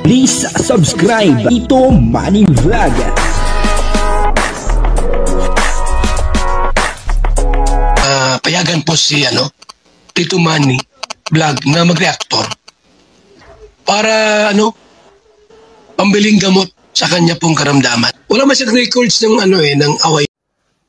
Please subscribe Tito Manny Vlog. Payagan po si Tito Manny Vlog na mag-reactor para pambiling gamot sa kanya pong karamdaman. Wala man siyang records ng ng away.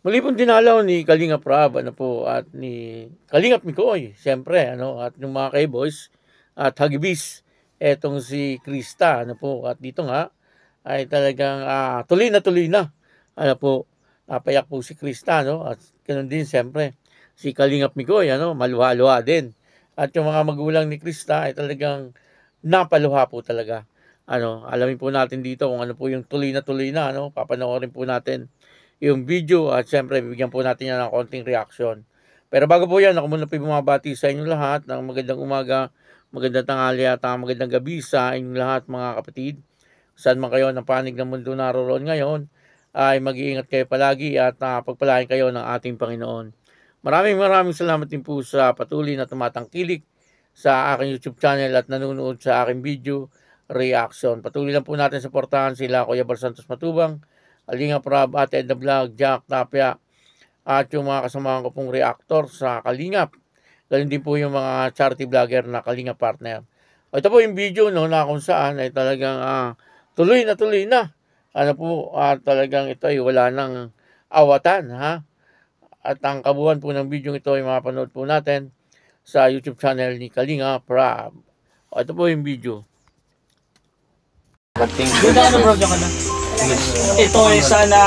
Muli pong dinalaw ni Kalingap Rab at ni Kalingap Mikoy, siyempre at ng mga K-Boys at Hagibis, etong si Krista at dito nga ay talagang tuloy na napayak po si Krista at ganoon din siyempre si Kalingap Mikoy maluha-luha din, at yung mga magulang ni Krista ay talagang napaluha po talaga. Alamin po natin dito kung ano po yung tuloy na papanoorin po natin yung video at siyempre bibigyan po natin yan ng konting reaction. Pero bago po yan, ako muna po bumabati sa inyong lahat ng magandang umaga, magandang tanghali at magandang gabi sa inyong lahat mga kapatid. Saan man kayo ng panig ng mundo naroon ngayon, ay mag-iingat kayo palagi at pagpalain kayo ng ating Panginoon. Maraming salamat din po sa patuloy na tumatangkilik sa aking YouTube channel at nanonood sa aking video reaction. Patuloy lang po natin suportahan sila Kuya Bal Santos Matubang, Kalingap Rab, Ate Edna Vlog, Jack Tapia, at yung mga kasamahan ko pong reactor sa Kalingap. Ganun din po yung mga charity vlogger na Kalingap partner. Ito po yung video na kung saan ay talagang tuloy na. Talagang ito ay wala nang awatan At ang kabuuan po ng video ito ay mapanood po natin sa YouTube channel ni Kalingap Rab. Ito po yung video. Bro, ka na. Ito ay sana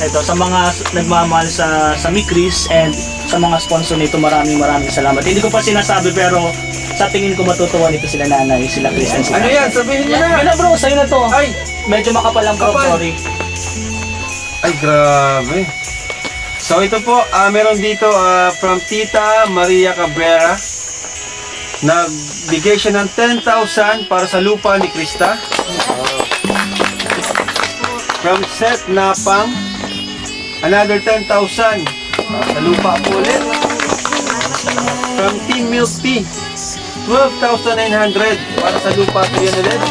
sa mga nagmamahal sa Mikris and sa mga sponsor nito, maraming salamat. Hindi ko pa sinasabi pero sa tingin ko matutuwa nito sila nanay, sila Chris and sila. Ano yan? Sabihin mo na! Yun na bro, sa'yo na to. Ay! Medyo makapal lang bro, sorry. Ay, grabe. So ito po, meron dito from Tita Maria Cabrera. Nagbigay siya ng 10,000 para sa lupa ni Krista. From Seth Napang, another 10,000 sa lupa po ulit. From Team Milk Tea, 12,900 para sa lupa po yan ulit.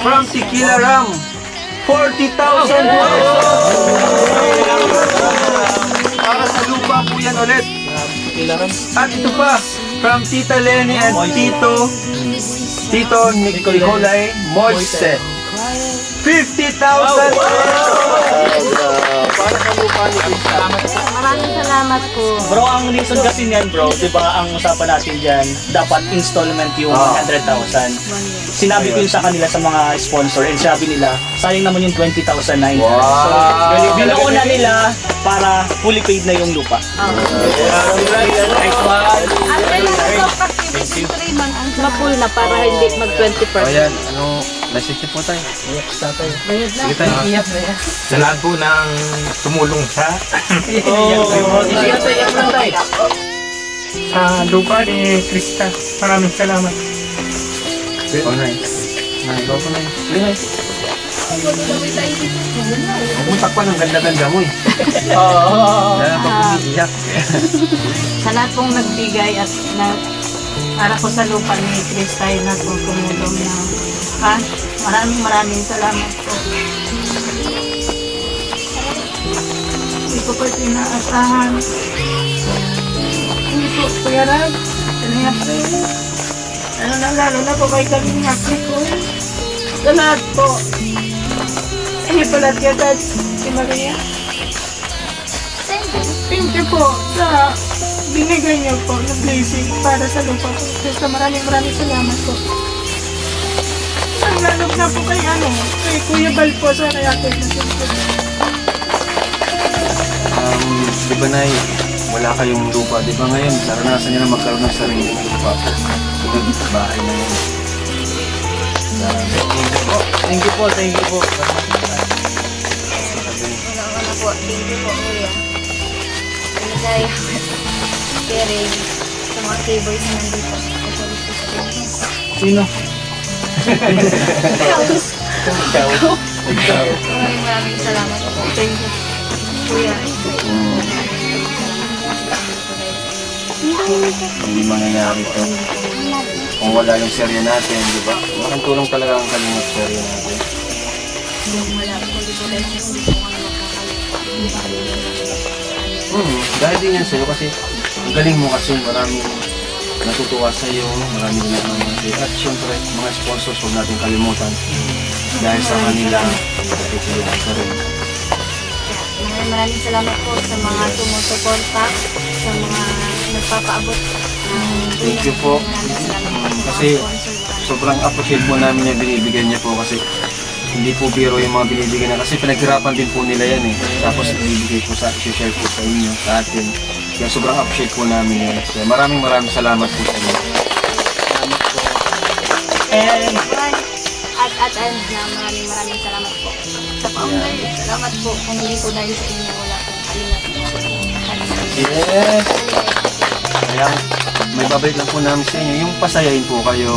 From Tequila Ram, 40,000 para sa lupa po yan ulit. At ito pa, from Tita Lenny and Tito Nicolay Moise, 50,000 para sa lupa ni Krista. Maraming salamat po. Bro, ang reason kasi niyan bro, di ba ang usapan natin dyan, dapat installment yung 100,000. Sinabi ko yun sa kanila sa mga sponsor and sabi nila, sayang naman yung 20,000 na yun. So, binuuna nila para fully paid na yung lupa. Ma-full na para hindi mag-20%. Ayan, nasisip po tayo. Sige tayo. Sa lahat po ng tumulong sa lupa ni Krista. Maraming salamat. Alright. Go po na yun. Umutak pa ng ganda-ganda mo eh. Kaya pa pumiiyak. Sa lahat pong nagbigay at para po sa lupa ni Krista na po tumulong na maraming salamat po. Hindi ko po tinaasahan. Hindi po, Kuya Rab. Lalo na po kay Kalingap ko. Sa lahat po. Ipalat ka dad, si Maria. Thank you po sa binigay niyo po ng blessing para sa lupa ko. Basta maraming salamat po. Lalo na po kay kay Kuya Bal po sa reactor na siyempre. Di ba Nay, wala kayong lupa, di ba ngayon, naranasan niyo na magkaroon ng sariling lupa po. Ito sa bahay na yun. Thank you po. Wala po, thank you po Kuya. Pinagaya Kere, sa mga K-Boys na nandito. Patuloy po sa pinag. Sino? Ikaw. Maraming salamat po. Thank you, Kuya. Hindi mangyayari ito. kung wala yung serye natin, di ba? Malaking tulong talaga ang Kalingap serye natin. Dahil din yan sa'yo kasi ang galing mo kasi maraming natutuwa sa'yo, maraming naman sa'yo. At syempre, mga sponsors huwag natin kalimutan. Dahil sa kanila, natutulungan ka rin. Maraming salamat po sa mga sumusuporta, sa mga nagpapaabot. Thank you po. Kasi sobrang appreciate po namin yung binibigyan niya po kasi hindi po biro yung mga binibigyan na kasi pinaghirapan din po nila yan eh. Tapos ibibigay po sa, share po sa inyo, sa atin. Kaya sobrang appreciate po namin yan. Kaya maraming salamat po sa inyo. Salamat po. And At maraming salamat po. Sa paunay, salamat po. Kung hindi po dahil sa inyo, wala pong Kalingap. Yes! Kaya may babalik lang po namin sa inyo. Yung pasayahin po kayo,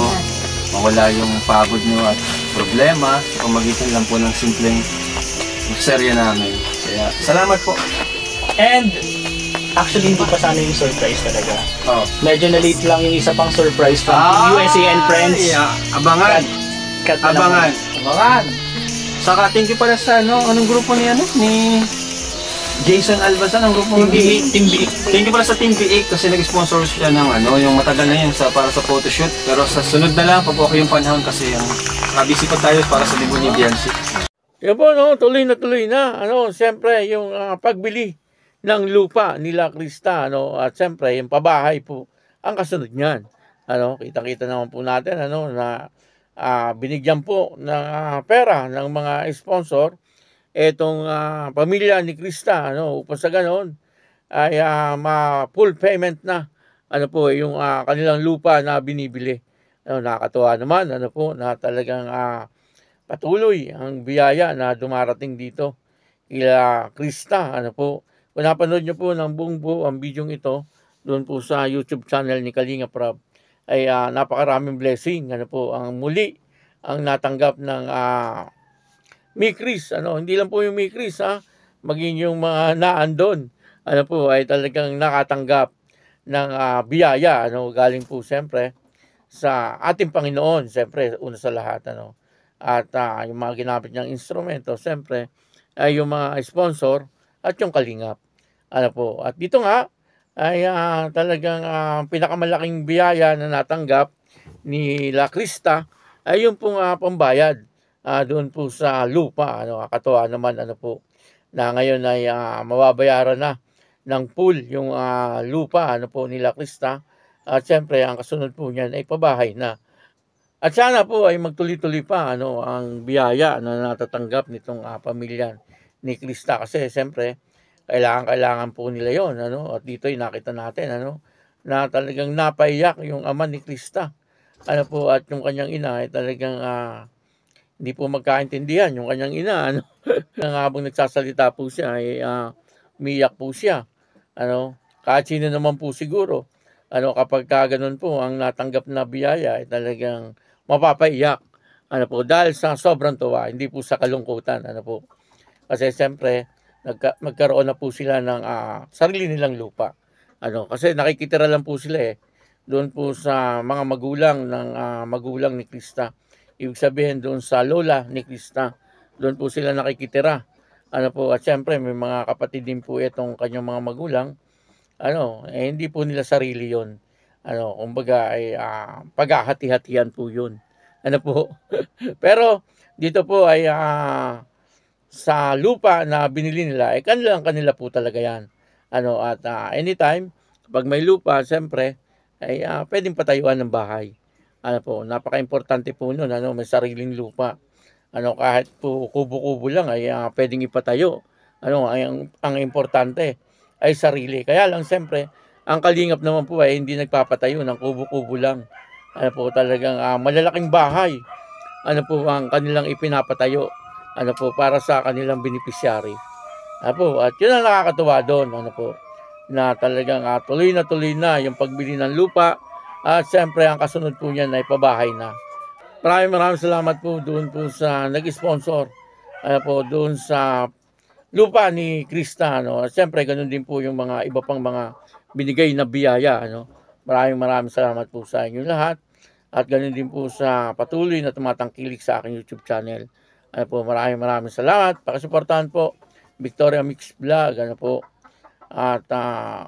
mawala yung pagod nyo at problema sa pamagitan lang po ng simpleng serye namin. Kaya salamat po. And actually hindi pa sana yung surprise talaga. Oh. Medyo na-late lang yung isa pang surprise from USA and Friends. Yeah. Abangan. Cut na Abangan. naman. Abangan. Saka thank you pala sa anong grupo ni ni Jason Albasan, ang grupo Team B8, Team B8. Thank you pala sa Team B8 kasi nag-sponsor siya ng yung matagal na yun para sa photoshoot. Pero sa sunod na lang, pag okay yung panahon kasi busy pa tayo para sa libon ni Biancy. Yan po, no, tuloy na. Siyempre, yung pagbili ng lupa nila Krista, at siyempre, yung pabahay po, ang kasunod niyan. Kita-kita naman po natin, na binigyan po ng pera ng mga sponsor etong pamilya ni Krista, upang sa ganon ay ma-full payment na yung kanilang lupa na binibili. Nakakatuwa naman na talagang patuloy ang biyaya na dumarating dito kila Krista. Kung napanood nyo po ng buong buo ang bidyong ito doon po sa YouTube channel ni Kalingap Rob, ay napakaraming blessing. Ang muli ang natanggap ng Mikris, hindi lang po yung Mikris, maging yung mga naandon, ay talagang nakatanggap ng biyaya, galing po siyempre sa ating Panginoon, siyempre, una sa lahat, at yung mga ginamit niyang instrumento, siyempre, ay yung mga sponsor at yung Kalingap, at dito nga, ay talagang pinakamalaking biyaya na natanggap ni La Krista, ay yung pong pambayad, doon po sa lupa. Kakatuwa naman na ngayon ay mababayaran na ng pool yung lupa nila Krista. At siyempre ang kasunod po niyan ay pabahay na. At sana po ay magtuloy-tuloy pa ang biyaya na natatanggap nitong pamilya ni Krista kasi siyempre kailangan po nila yon. At dito ay nakita natin na talagang napaiyak yung ama ni Krista. At yung kanyang ina ay talagang hindi po magkaintindihan yung kanyang ina. Nang habang nagsasalita po siya, ay umiyak po siya. Kahit sino naman po siguro, kapag ganun po ang natanggap na biyaya, ay talagang mapapaiyak. Dahil sa sobrang tuwa, hindi po sa kalungkutan. Kasi siyempre, magkaroon na po sila ng sarili nilang lupa. Kasi nakikitira lang po sila doon po sa mga magulang ng magulang ni Krista. Ibig sabihin doon sa lola ni Krista, doon po sila nakikitira. At siyempre may mga kapatid din po itong kanyang mga magulang. Hindi po nila sarili yon. Kumbaga ay paghahati-hatian po yun. Pero dito po ay sa lupa na binili nila, kanila po talaga yan. At anytime, kapag may lupa, siyempre, ay pwedeng patayuan ng bahay. Napaka-importante po nun, may sariling lupa. Kahit po kubo-kubo lang ay pwedeng ipatayo. Ang importante ay sarili. Kaya lang siyempre, ang Kalingap naman po ay hindi nagpapatayo ng kubo-kubo lang. Talagang malalaking bahay. Ang kanilang ipinapatayo. Para sa kanilang beneficiary. At yun ang nakakatuwa doon. Na talagang tuloy na yung pagbili ng lupa. At siyempre ang kasunod po niyan ay pabahay na. Maraming salamat po doon po sa nag-sponsor. Doon sa lupa ni Krista. At siyempre ganun din po yung mga iba pang mga binigay na biyaya. Maraming salamat po sa inyo lahat. at ganun din po sa patuloy na tumatangkilik sa aking YouTube channel. Ano po, maraming salamat. Pakisuportahan po Victoria Mix Vlog, ano po, at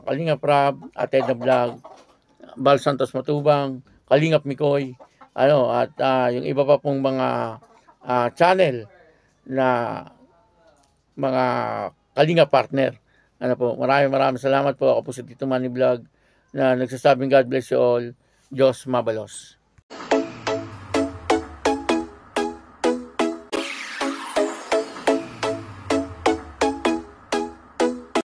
Kalingap Rab, at Edna Vlog, Bal Santos Matubang, Kalingap Mikoy, ano, at yung iba pa pong mga channel na mga Kalingap partner. Ano po, maraming salamat po. Ako po si Tito Manny Vlog na nagsasabing God bless you all. Diyos mabalos.